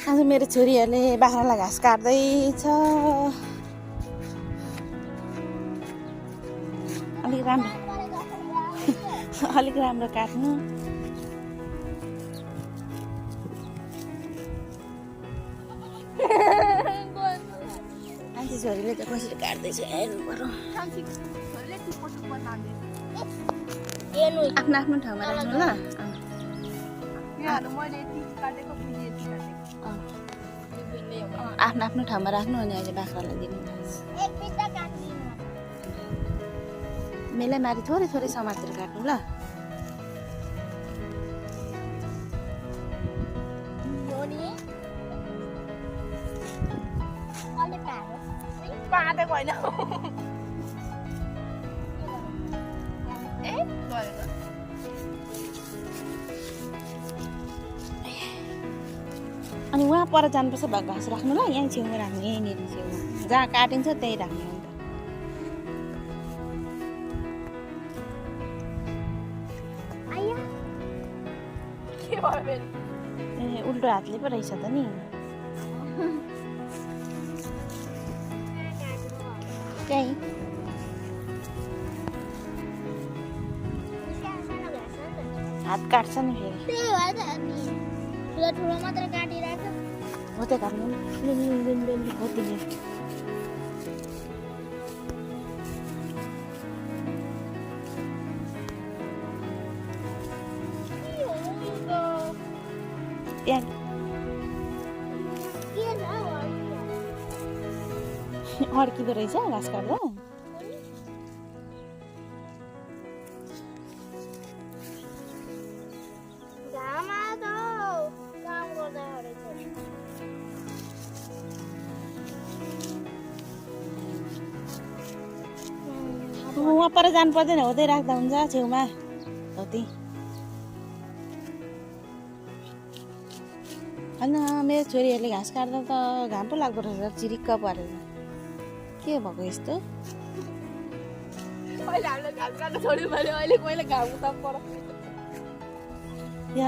आज मेरो छोरीहरूले बाख्रालाई घाँस काट्दैछ। अलिक राम्रो काट्नु। आन्टी छोरीले त कसरी काट्दैछ हेर्नु पर्यो। आफ्नो आफ्नो ठाउँमा राख्नु ल। आफ्नो आफ्नो ठाउँमा राख्नु अनि अहिले बाख्रालाई दिनु। मेलै मारी थोरै थोरै समातेर काट्नु ल। अनि वहाँ पर जानुपर्छ घाँस राख्नु ल। यहाँ छेउमा राख्नु, यहीँनिर छेउमा जहाँ काटिन्छ त्यही राख्नु। ए उल्टो हातले पो रहेछ त नि। त्यही हात काट्छ नि फेरि। हो त्यो काट्नु हो तिमीले। अड्किँदो रहेछ घाँस काट्दा। वहाँ पर जानु पर्दैन, हुँदै राख्दा हुन्छ छेउमा हो ती। होइन मेरो छोरीहरूले घाँस काट्दा त घाम पो लाग्दो रहेछ चिरिक्क परेर। के भएको यस्तो?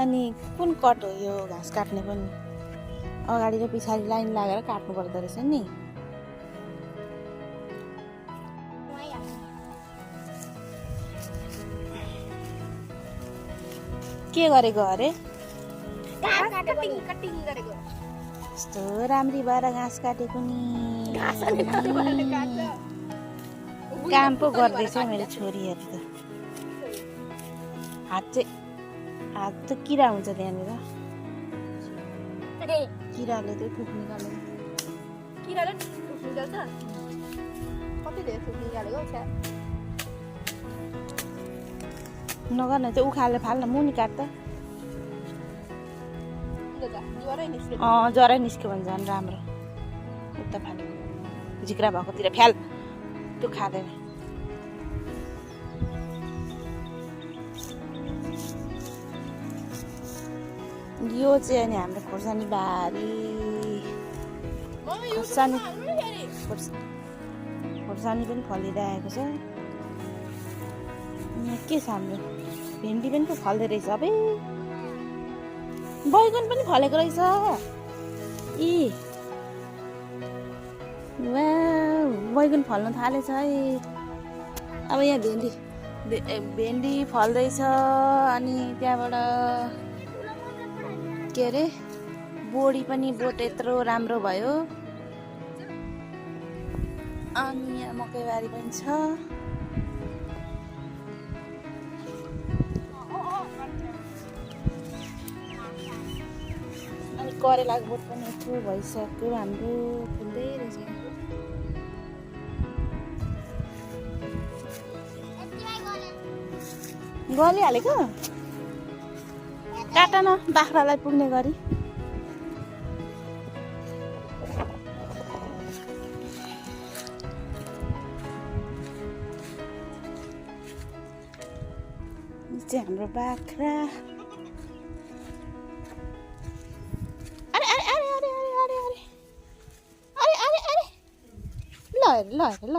अनि कुन कट हो यो घाँस काट्ने पनि? अगाडि र पछाडि लाइन लागेर काट्नु पर्दो रहेछ नि। के गरेको अरे? यस्तो राम्री भएर घाँस काटेको नि। काम पो गर्दैछ मेरो छोरीहरू त। हात त किरा हुन्छ त्यहाँनिर। किराले चाहिँ थुक निकाल्नु। किराले थुक निकाल्छ? कति धेरै थुक निकालेको छ? नगर्न चाहिँ उखालेर फाल्न मुनि काट्छ। जरै निस्क्यो भने झन् राम्रो। उता फाल्नु झिक्रा भएकोतिर फ्याल, त्यो खाँदैन। यो चाहिँ अनि हाम्रो खोर्सानी बारी। खोर्सानी पनि फलिरहेको छ। के छ हाम्रो भेन्डी पनि पो फल्दो रहेछ। अब बैगन पनि फलेको रहेछ। बैगन फल्न थालेछ है। अब यहाँ भेन्डी फल्दैछ। अनि त्यहाँबाट के अरे बोडी पनि बोट यत्रो राम्रो भयो। अनि यहाँ मकैबारी पनि छ। करेलाको बोट पनि यत्रो भइसक्यो हाम्रो, फुल्दै रहेछ। गलिहालेको काट न बाख्रालाई पुग्ने गरी। चाहिँ हाम्रो बाख्रा। ल